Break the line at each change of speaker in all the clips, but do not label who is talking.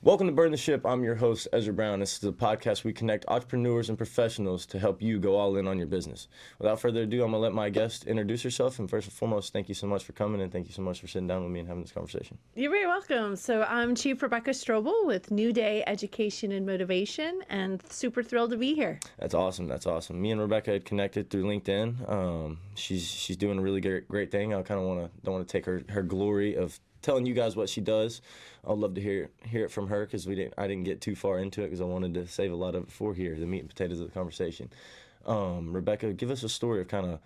Welcome to Burn the Ship. I'm your host, Ezra Brown. This is a podcast we connect entrepreneurs and professionals to help you go all in on your business. Without further ado, I'm going to let my guest introduce herself. And first and foremost, thank you so much for coming, and thank you so much for sitting down with me and having this conversation.
You're very welcome. So I'm Chief Rebecca Strobl with New Day Education and Motivation, and super thrilled to be here.
That's awesome. That's awesome. Me and Rebecca had connected through LinkedIn. She's doing a really great thing. I kind of don't want to take her glory of telling you guys what she does. I'd love to hear it from her because I didn't get too far into it because I wanted to save a lot of it for here, the meat and potatoes of the conversation. Rebecca, give us a story of kind of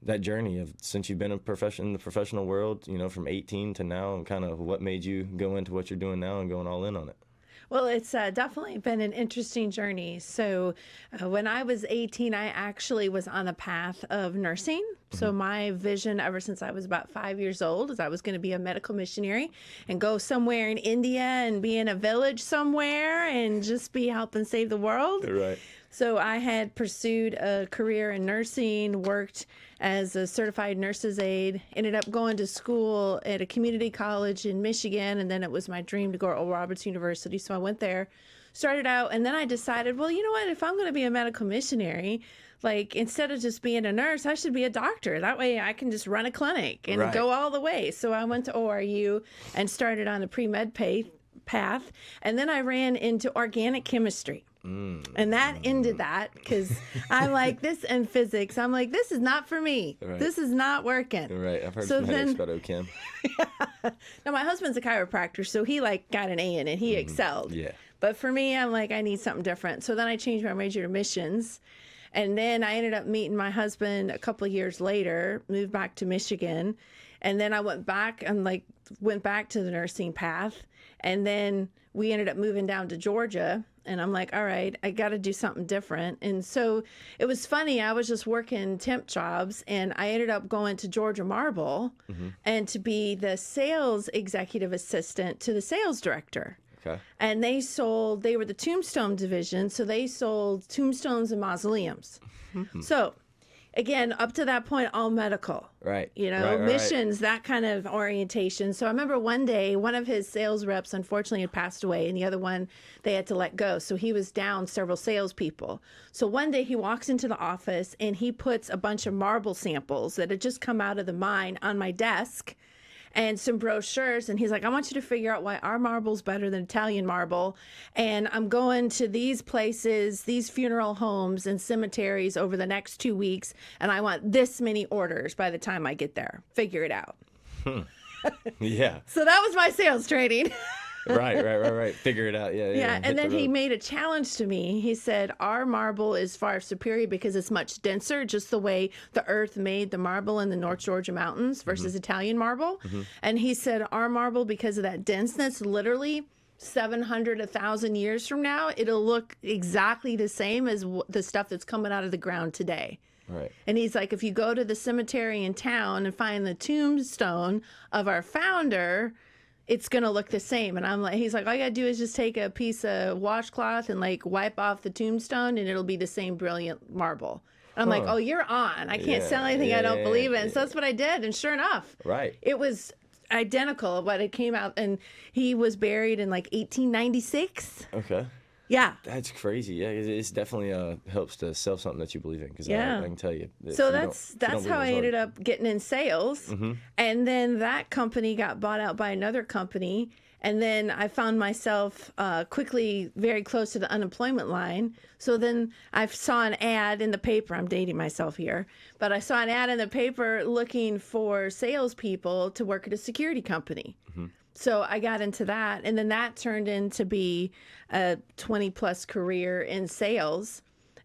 that journey of since you've been in the professional world, from 18 to now, and kind of what made you go into what you're doing now and going all in on it.
Well, it's definitely been an interesting journey. So when I was 18, I actually was on a path of nursing. So my vision ever since I was about 5 years old is I was going to be a medical missionary and go somewhere in India and be in a village somewhere and just be helping save the world.
Right.
So I had pursued a career in nursing, worked as a certified nurse's aide, ended up going to school at a community college in Michigan, and then it was my dream to go to Oral Roberts University. So I went there, started out, and then I decided, well, you know what, if I'm going to be a medical missionary, like instead of just being a nurse, I should be a doctor. That way I can just run a clinic and go all the way. So I went to ORU and started on a pre-med path, and then I ran into organic chemistry. And that ended that because I'm like, this and physics. I'm like, this is not for me.
Right.
This is not working.
Right. I've heard some headaches about OChem.
Now, my husband's a chiropractor, so he got an A in it. He excelled.
Yeah.
But for me, I'm like, I need something different. So then I changed my major to missions. And then I ended up meeting my husband a couple of years later, moved back to Michigan. And then I went back to the nursing path. And then we ended up moving down to Georgia. And I'm like, all right, I got to do something different. And so it was funny. I was just working temp jobs, and I ended up going to Georgia Marble and to be the sales executive assistant to the sales director.
Okay.
And they were the tombstone division, so they sold tombstones and mausoleums. So again, up to that point, all medical.
Right.
Missions, that kind of orientation. So I remember one day, one of his sales reps, unfortunately, had passed away, and the other one they had to let go. So he was down several salespeople. So one day he walks into the office, and he puts a bunch of marble samples that had just come out of the mine on my desk and some brochures. And he's like, I want you to figure out why our marble's better than Italian marble. And I'm going to these places, these funeral homes and cemeteries over the next 2 weeks. And I want this many orders by the time I get there. Figure it out.
Yeah.
So that was my sales training.
Right. Figure it out. Yeah.
And then he made a challenge to me. He said, our marble is far superior because it's much denser, just the way the earth made the marble in the North Georgia mountains versus Italian marble. And he said, our marble, because of that denseness, literally 700, 1,000 years from now, it'll look exactly the same as the stuff that's coming out of the ground today.
Right.
And he's like, if you go to the cemetery in town and find the tombstone of our founder, it's going to look the same. And he's like, all you got to do is just take a piece of washcloth and wipe off the tombstone and it'll be the same brilliant marble. And I'm like, oh, you're on. I can't sell anything I don't believe in. So that's what I did. And sure enough, it was identical of what it came out. And he was buried in 1896.
Okay.
Yeah.
That's crazy. Yeah, it's definitely helps to sell something that you believe in because I can tell you.
So that's how I ended up getting in sales. And then that company got bought out by another company. And then I found myself quickly very close to the unemployment line. So then I saw an ad in the paper. I'm dating myself here. But I saw an ad in the paper looking for salespeople to work at a security company. So I got into that, and then that turned into be a 20-plus career in sales.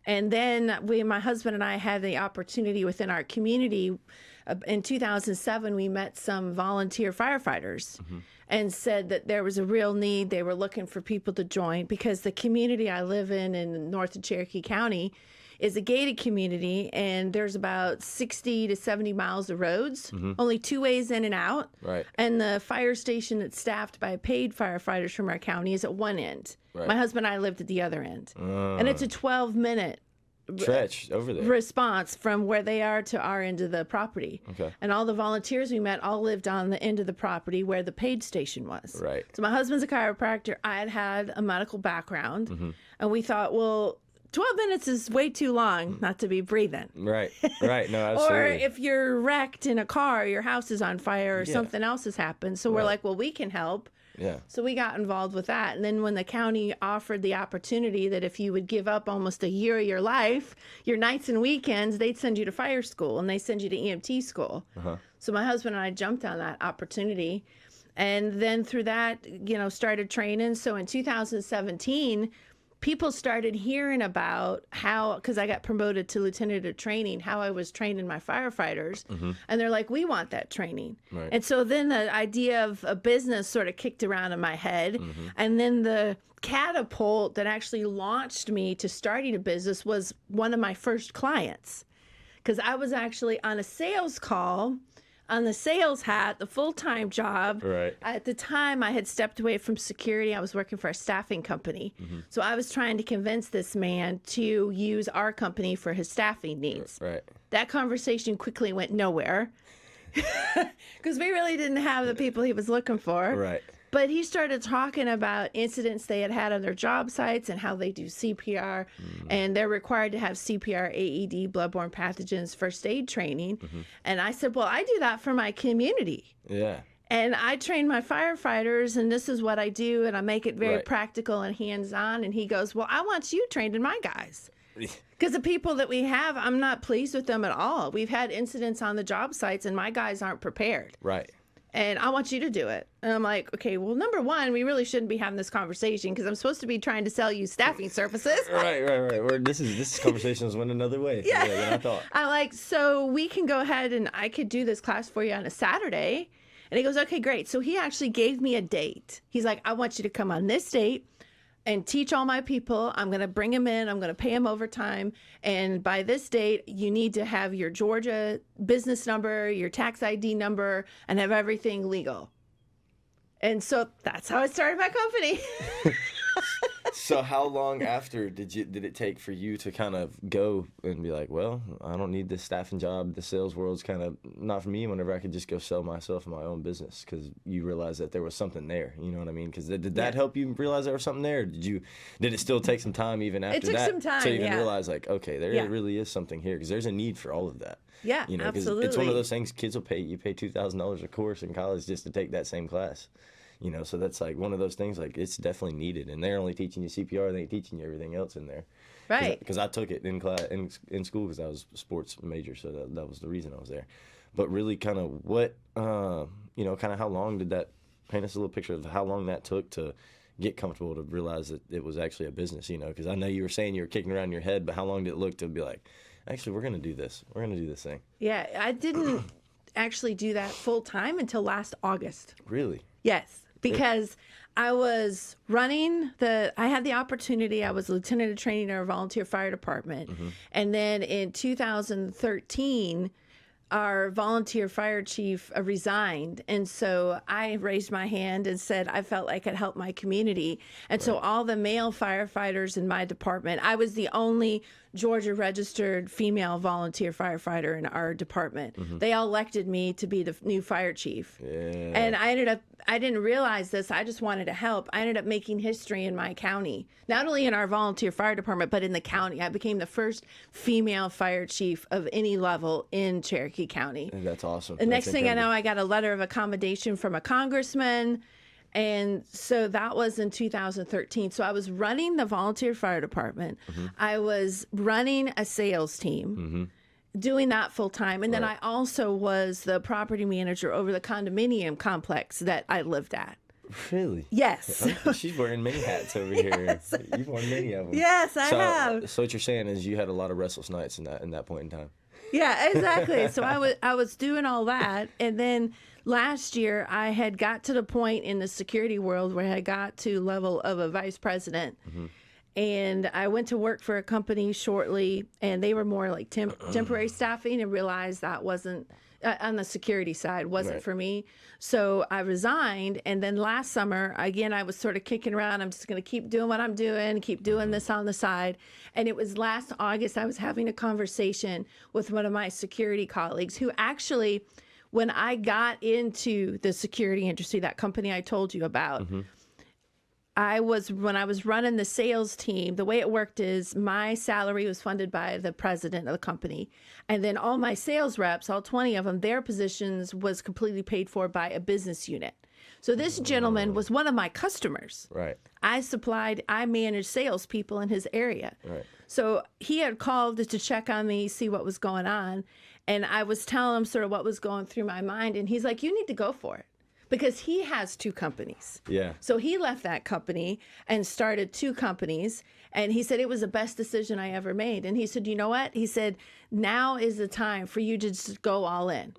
And then my husband and I had the opportunity within our community. In 2007, we met some volunteer firefighters and said that there was a real need. They were looking for people to join because the community I live in north of Cherokee County is a gated community, and there's about 60 to 70 miles of roads, only two ways in and out.
Right.
And the fire station that's staffed by paid firefighters from our county is at one end. Right. My husband and I lived at the other end. And it's a 12-minute
stretch over there.
response from where they are to our end of the property.
Okay.
And all the volunteers we met all lived on the end of the property where the paid station was.
Right.
So my husband's a chiropractor. I had a medical background. And we thought, well, 12 minutes is way too long not to be breathing.
Right. Right. No, absolutely.
Or if you're wrecked in a car, your house is on fire or something else has happened. So we're like, well, we can help.
Yeah.
So we got involved with that. And then when the county offered the opportunity that if you would give up almost a year of your life, your nights and weekends, they'd send you to fire school and they send you to EMT school. So my husband and I jumped on that opportunity. And then through that, started training. So in 2017, people started hearing about how, because I got promoted to lieutenant of training, how I was training my firefighters. And they're like, we want that training.
Right.
And so then the idea of a business sort of kicked around in my head. And then the catapult that actually launched me to starting a business was one of my first clients. Because I was actually on a sales call on the sales hat, the full-time job.
Right.
At the time, I had stepped away from security. I was working for a staffing company. So I was trying to convince this man to use our company for his staffing needs.
Right.
That conversation quickly went nowhere because we really didn't have the people he was looking for.
Right.
But he started talking about incidents they had on their job sites and how they do CPR. And they're required to have CPR, AED, bloodborne pathogens, first aid training. And I said, well, I do that for my community.
Yeah.
And I train my firefighters, and this is what I do, and I make it very
Right.
practical and hands-on. And he goes, well, I want you trained in my guys. Because the people that we have, I'm not pleased with them at all. We've had incidents on the job sites, and my guys aren't prepared.
Right.
And I want you to do it. And I'm like, okay, well, number one, we really shouldn't be having this conversation because I'm supposed to be trying to sell you staffing services.
Right. This conversation went another way.
Yeah.
Than I thought.
I'm like, so we can go ahead and I could do this class for you on a Saturday. And he goes, okay, great. So he actually gave me a date. He's like, I want you to come on this date and teach all my people. I'm going to bring them in. I'm going to pay them overtime. And by this date, you need to have your Georgia business number, your tax ID number, and have everything legal. And so that's how I started my company.
So how long after did it take for you to kind of go and be like, well, I don't need this staffing job. The sales world's kind of not for me. Whenever I could just go sell myself in my own business, because you realized that there was something there. You know what I mean? Because did that help you realize there was something there? Or did it still take some time even after that?
It took some time.
So you even realize like, okay, there really is something here because there's a need for all of that.
Yeah,
you know, 'cause
absolutely.
it's one of those things kids will pay. You pay $2,000 a course in college just to take that same class. You know, so that's like one of those things, like it's definitely needed. And they're only teaching you CPR, they ain't teaching you everything else in there.
Right.
Because I took it in class, in school because I was a sports major, so that was the reason I was there. But really kind of what, kind of how long did that, paint us a little picture of how long that took to get comfortable to realize that it was actually a business, you know? Because I know you were saying you were kicking around in your head, but how long did it look to be like, actually, we're going to do this. We're going to do this thing.
Yeah, I didn't actually do that full time until last August.
Really?
Yes, because I was running I had the opportunity, I was lieutenant of training in our volunteer fire department. And then in 2013, our volunteer fire chief resigned. And so I raised my hand and said I felt like I'd help my community. And so all the male firefighters in my department, I was the only Georgia registered female volunteer firefighter in our department. They all elected me to be the new fire chief.
Yeah.
And I didn't realize this. I just wanted to help. I ended up making history in my county, not only in our volunteer fire department, but in the county. I became the first female fire chief of any level in Cherokee County.
That's awesome.
The next thing I know, I got a letter of accommodation from a congressman. And so that was in 2013. So I was running the volunteer fire department. I was running a sales team, doing that full time. And then I also was the property manager over the condominium complex that I lived at.
Really?
Yes.
She's wearing many hats over here. You've worn many of them.
Yes, I have.
So what you're saying is you had a lot of restless nights in that point in time.
Yeah, exactly. So I was doing all that. And then last year I had got to the point in the security world where I got to level of a vice president. And I went to work for a company shortly, and they were more like temporary staffing, and realized that wasn't on the security side wasn't
Right.
for me. So I resigned. And then last summer, again, I was sort of kicking around. I'm just going to keep doing what I'm doing, keep doing this on the side. And it was last August, I was having a conversation with one of my security colleagues who actually, when I got into the security industry, that company I told you about, when I was running the sales team, the way it worked is my salary was funded by the president of the company. And then all my sales reps, all 20 of them, their positions was completely paid for by a business unit. So this gentleman was one of my customers.
Right.
I managed salespeople in his area.
Right.
So he had called to check on me, see what was going on. And I was telling him sort of what was going through my mind. And he's like, you need to go for it. Because he has 2 companies.
Yeah.
So he left that company and started 2 companies. And he said it was the best decision I ever made. And he said, you know what? He said, now is the time for you to just go all in.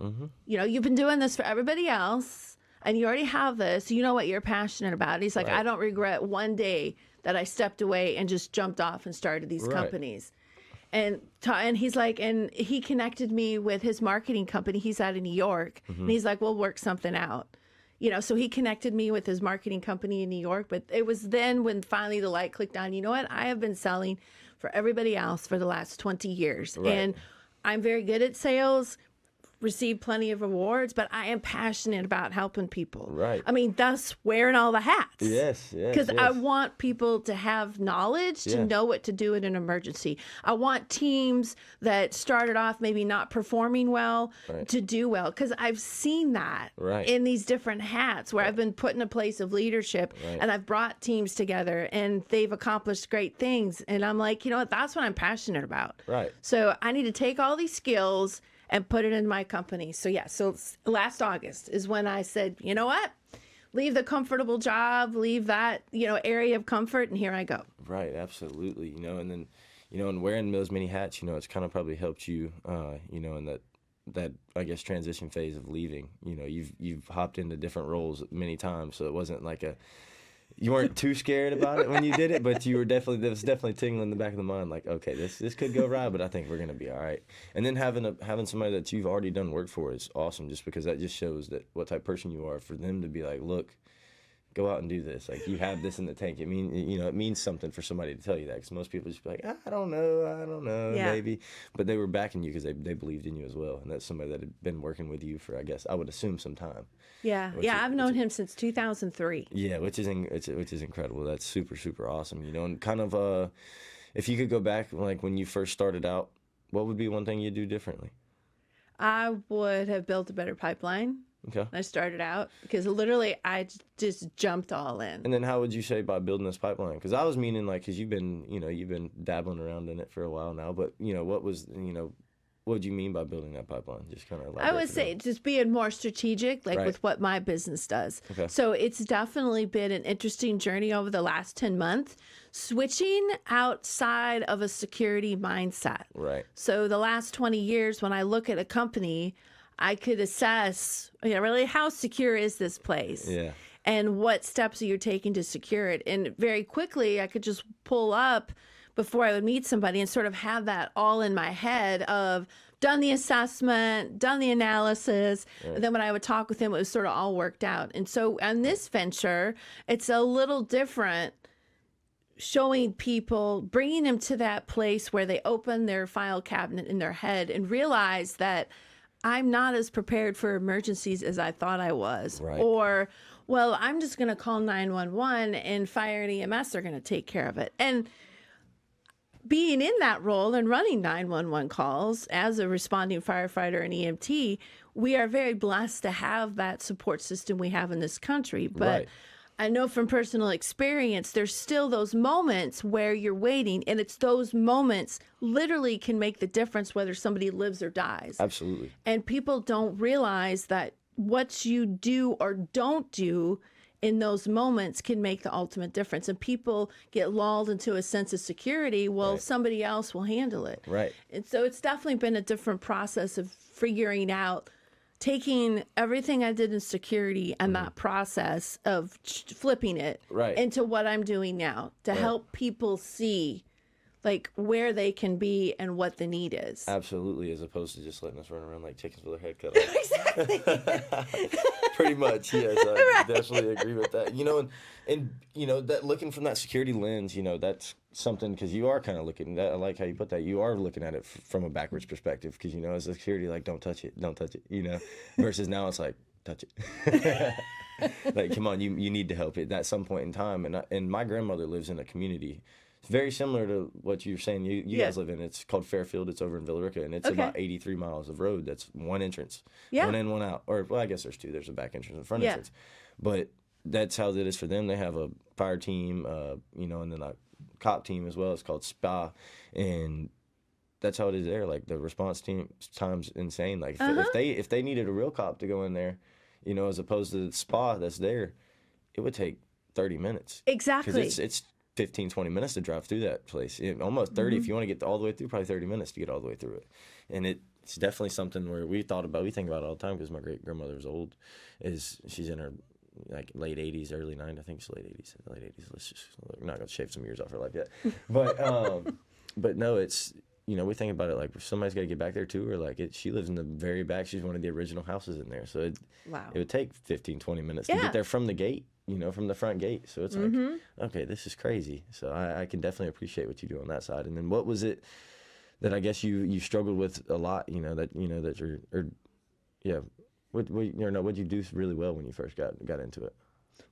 You know, you've been doing this for everybody else and you already have this. You know what you're passionate about. He's like,
Right.
I don't regret one day that I stepped away and just jumped off and started these
Right.
companies. And he's like, and he connected me with his marketing company. He's out of New York. And he's like, we'll work something out. You know, so he connected me with his marketing company in New York. But it was then when finally the light clicked on, you know what? I have been selling for everybody else for the last 20 years.
Right.
And I'm very good at sales, received plenty of awards, but I am passionate about helping people.
Right.
I mean, thus wearing all the hats.
Yes, yes.
Because
yes.
I want people to have knowledge to
Yeah.
know what to do in an emergency. I want teams that started off maybe not performing well
Right.
to do well. Because I've seen that
Right.
in these different hats where I've been put in a place of leadership
Right.
and I've brought teams together and they've accomplished great things. And I'm like, you know what? That's what I'm passionate about.
Right.
So I need to take all these skills and put it in my company. So yeah, so last August is when I said, you know what? Leave the comfortable job, leave that, you know, area of comfort, and here I go.
Right, absolutely. You know, and then, you know, and wearing those many hats, you know, it's kind of probably helped you, you know, in that I guess transition phase of leaving. You know, you've hopped into different roles many times, so it wasn't like you weren't too scared about it when you did it, but there was definitely tingling in the back of the mind, like, okay, this could go right, but I think we're gonna be all right. And then having somebody that you've already done work for is awesome, just because that just shows that what type of person you are. For them to be like, look, go out and do this. Like, you have this in the tank. It means something for somebody to tell you that, because most people just be like, I don't know,
Yeah.
maybe. But they were backing you because they believed in you as well, and that's somebody that had been working with you for, I guess, I would assume some time.
Yeah, I've known him since 2003.
Yeah, which is incredible. That's super, super awesome. You know, and kind of if you could go back, like when you first started out, what would be one thing you'd do differently?
I would have built a better pipeline.
Okay.
I started out because literally I just jumped all in.
And then how would you say by building this pipeline? Because I was meaning, like, because you've been dabbling around in it for a while now, but what would you mean by building that pipeline? Just kind of
I would say just being more strategic, like
Right.
with what my business does.
Okay.
So it's definitely been an interesting journey over the last 10 months, switching outside of a security mindset.
Right.
So the last 20 years, when I look at a company, I could assess, really how secure is this place?
Yeah.
And what steps are you taking to secure it? And very quickly, I could just pull up before I would meet somebody and sort of have that all in my head of done the assessment, done the analysis.
Right.
And then when I would talk with him, it was sort of all worked out. And so on this venture, it's a little different, showing people, bringing them to that place where they open their file cabinet in their head and realize that I'm not as prepared for emergencies as I thought I was.
Right.
Or, well, I'm just going to call 911 and fire and EMS are going to take care of it. And being in that role and running 911 calls as a responding firefighter and EMT, we are very blessed to have that support system we have in this country. But
Right.
I know from personal experience, there's still those moments where you're waiting, and it's those moments literally can make the difference whether somebody lives or dies.
Absolutely.
And people don't realize that what you do or don't do in those moments can make the ultimate difference. And people get lulled into a sense of security. Well,
Right.
somebody else will handle it.
Right.
And so it's definitely been a different process of figuring out, taking everything I did in security and that process of flipping it
Right.
into what I'm doing now to help people see like where they can be and what the need is.
Absolutely, as opposed to just letting us run around like chickens with their head cut off.
Exactly.
Pretty much, yes. I definitely agree with that. And that looking from that security lens, that's something, because you are kind of looking, that I like how you put that, you are looking at it from a backwards perspective, because, as a security, like, don't touch it, versus now it's like, touch it. Like, come on, you need to help it at some point in time. And my grandmother lives in a community very similar to what you're saying you guys live in. It's called Fairfield. It's over in Villarica, and it's about 83 miles of road. That's one entrance, one in, one out. Or, well, I guess there's two. There's a back entrance and a front entrance. But that's how it is for them. They have a fire team, and then a cop team as well. It's called SPA, and that's how it is there. Like, the response time's insane. Like, if they needed a real cop to go in there, as opposed to the SPA that's there, it would take 30 minutes.
Exactly.
Because it's 15, 20 minutes to drive through that place. Almost 30 if you want to get all the way through, probably 30 minutes to get all the way through it. And it's definitely something where we think about it all the time, because my great-grandmother was old. She's in her like late 80s, early 90s. I think it's late 80s. We're not going to shave some years off her life yet. But no, it's, we think about it like somebody's got to get back there too, or like she lives in the very back. She's one of the original houses in there. So it would take 15, 20 minutes to get there from the gate. From the front gate. So it's like, okay, this is crazy. So I can definitely appreciate what you do on that side. And then what was it that I guess you struggled with a lot, that you're, what'd you do really well when you first got into it?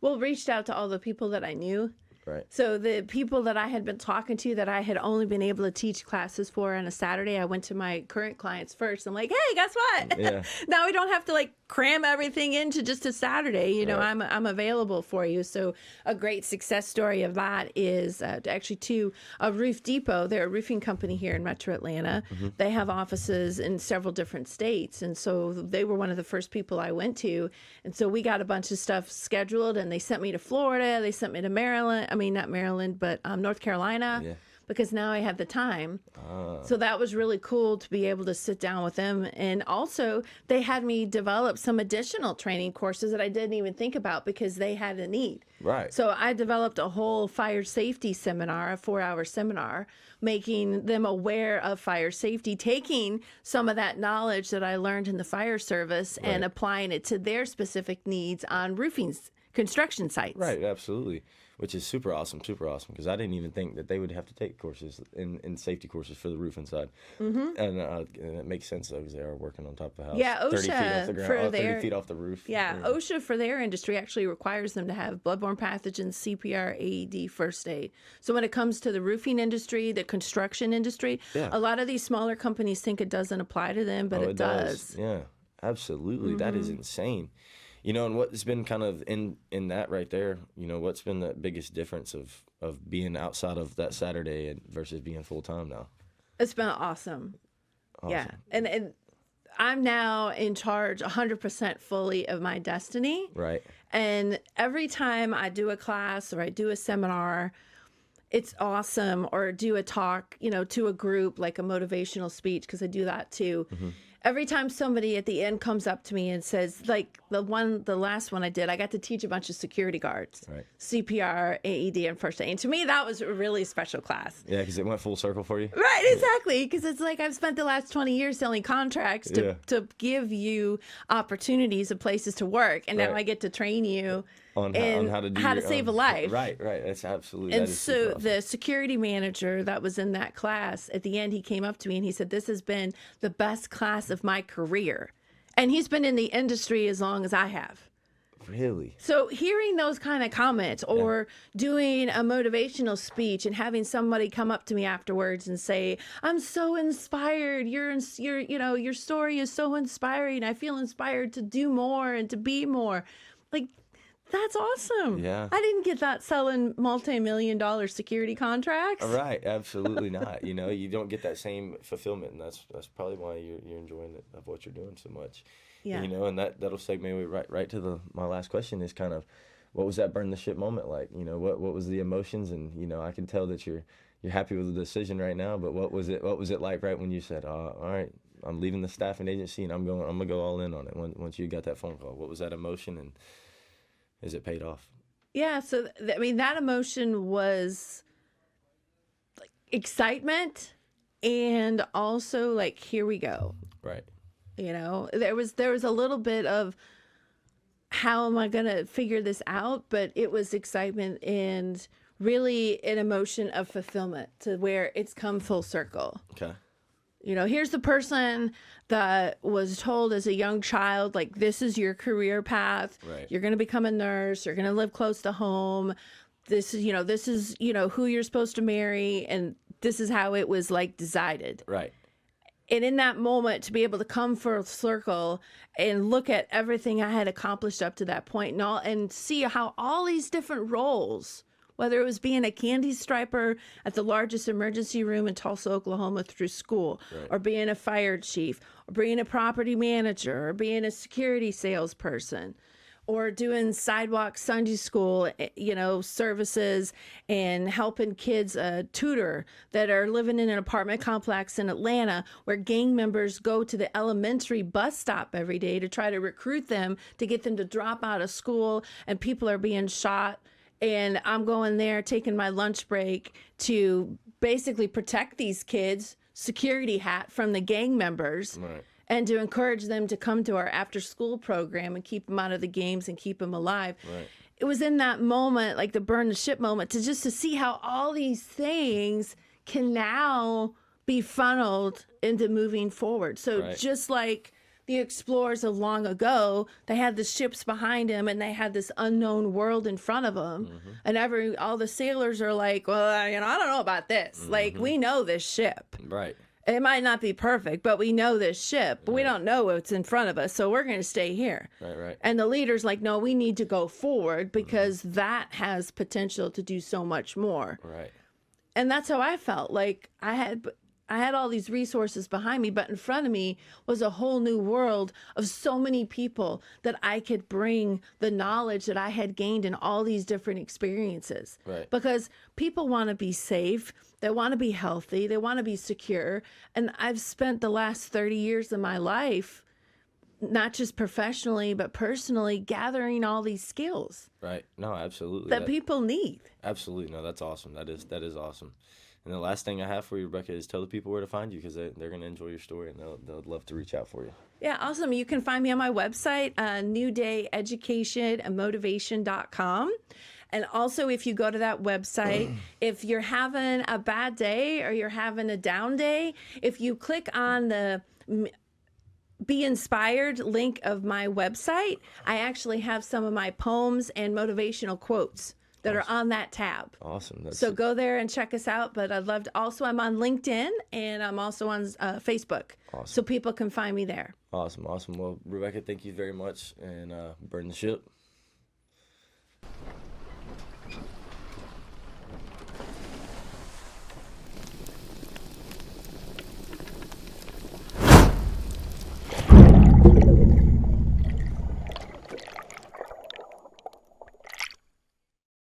Well, reached out to all the people that I knew.
Right.
So the people that I had been talking to that I had only been able to teach classes for on a Saturday, I went to my current clients first. I'm like, hey, guess what?
Yeah.
Now we don't have to cram everything into just a Saturday. Right. I'm available for you. So a great success story of that is actually to a Roof Depot. They're a roofing company here in Metro Atlanta. Mm-hmm. They have offices in several different states. And so they were one of the first people I went to. And so we got a bunch of stuff scheduled, and they sent me to Florida. They sent me to Maryland. I mean, not Maryland, but North Carolina, because now I had the time. So that was really cool to be able to sit down with them. And also, they had me develop some additional training courses that I didn't even think about because they had a need.
Right.
So I developed a whole fire safety seminar, a 4-hour seminar, making them aware of fire safety, taking some of that knowledge that I learned in the fire service and applying it to their specific needs on roofing construction sites.
Right, absolutely. Which is super awesome, because I didn't even think that they would have to take courses in safety courses for the roofing side. Mm-hmm. And it makes sense, though, because they are working on top of the house.
Yeah, OSHA
30 feet off the ground, 30 feet off the roof.
Yeah, OSHA for their industry actually requires them to have bloodborne pathogens, CPR, AED, first aid. So when it comes to the roofing industry, the construction industry, a lot of these smaller companies think it doesn't apply to them, but it does.
Yeah, absolutely. Mm-hmm. That is insane. And what's been kind of in that right there, what's been the biggest difference of being outside of that Saturday versus being full-time now?
It's been awesome. Yeah. And I'm now in charge 100% fully of my destiny.
Right.
And every time I do a class or I do a seminar, it's awesome, or do a talk, to a group, like a motivational speech, because I do that too. Mm-hmm. Every time somebody at the end comes up to me and says, like the last one I did, I got to teach a bunch of security guards, CPR, AED, and first aid. And to me, that was a really special class.
Yeah, because it went full circle for you.
Right, exactly. Because it's like I've spent the last 20 years selling contracts to give you opportunities of places to work. And now I get to train you on how to save a life.
Right. That's absolutely.
And so awesome. The security manager that was in that class, at the end, he came up to me and he said, "This has been the best class of my career." And he's been in the industry as long as I have.
Really?
So hearing those kind of comments, or doing a motivational speech and having somebody come up to me afterwards and say, "I'm so inspired. Your story is so inspiring. I feel inspired to do more and to be more." Like, that's awesome.
Yeah.
I didn't get that selling multi-million-dollar security contracts.
Right. Absolutely not. You don't get that same fulfillment, and that's probably why you're enjoying it, of what you're doing so much. Yeah. And that'll segue right to my last question is kind of, what was that burn the ship moment like? What was the emotions? And I can tell that you're happy with the decision right now, but what was it like right when you said, all right, I'm leaving the staffing agency and I'm gonna go all in on it, once you got that phone call? What was that emotion, and is it paid off?
Yeah, so that emotion was excitement and also like, here we go.
Right.
You know, there was a little bit of how am I going to figure this out? But it was excitement and really an emotion of fulfillment to where it's come full circle.
Okay.
You know, here's the person that was told as a young child, like, this is your career path.
Right.
You're going to become a nurse. You're going to live close to home. This is, who you're supposed to marry. And this is how it was like decided.
Right.
And in that moment, to be able to come full circle and look at everything I had accomplished up to that point and see how all these different roles, whether it was being a candy striper at the largest emergency room in Tulsa, Oklahoma through school,
right.
or being a fire chief, or being a property manager, or being a security salesperson, or doing sidewalk Sunday school, services and helping kids tutor that are living in an apartment complex in Atlanta where gang members go to the elementary bus stop every day to try to recruit them to get them to drop out of school, and people are being shot. And I'm going there taking my lunch break to basically protect these kids, security hat from the gang members.
Right.
And to encourage them to come to our after-school program and keep them out of the games and keep them alive.
Right.
It was in that moment, like the burn the ship moment, to see how all these things can now be funneled into moving forward. So
right.
just like the explorers of long ago, they had the ships behind them and they had this unknown world in front of them. Mm-hmm. And all the sailors are like, well, I don't know about this. Mm-hmm. Like, we know this ship.
Right.
It might not be perfect, but we know this ship. But we don't know what's in front of us, so we're going to stay here.
Right.
And the leader's like, no, we need to go forward because that has potential to do so much more.
Right.
And that's how I felt. Like I had all these resources behind me, but in front of me was a whole new world of so many people that I could bring the knowledge that I had gained in all these different experiences.
Right.
Because people want to be safe. They want to be healthy. They want to be secure. And I've spent the last 30 years of my life, not just professionally, but personally, gathering all these skills.
Right. No, absolutely.
That people need.
Absolutely. No, that's awesome. That is awesome. And the last thing I have for you, Rebecca, is tell the people where to find you because they're going to enjoy your story and they'll love to reach out for you.
Yeah, awesome. You can find me on my website, newdayeducationandmotivation.com. And also, if you go to that website, if you're having a bad day or you're having a down day, if you click on the Be Inspired link of my website, I actually have some of my poems and motivational quotes that are on that tab.
Awesome.
So go there and check us out. But I'd love to. Also, I'm on LinkedIn and I'm also on Facebook.
Awesome.
So people can find me there.
Awesome. Well, Rebecca, thank you very much. And burn the ship.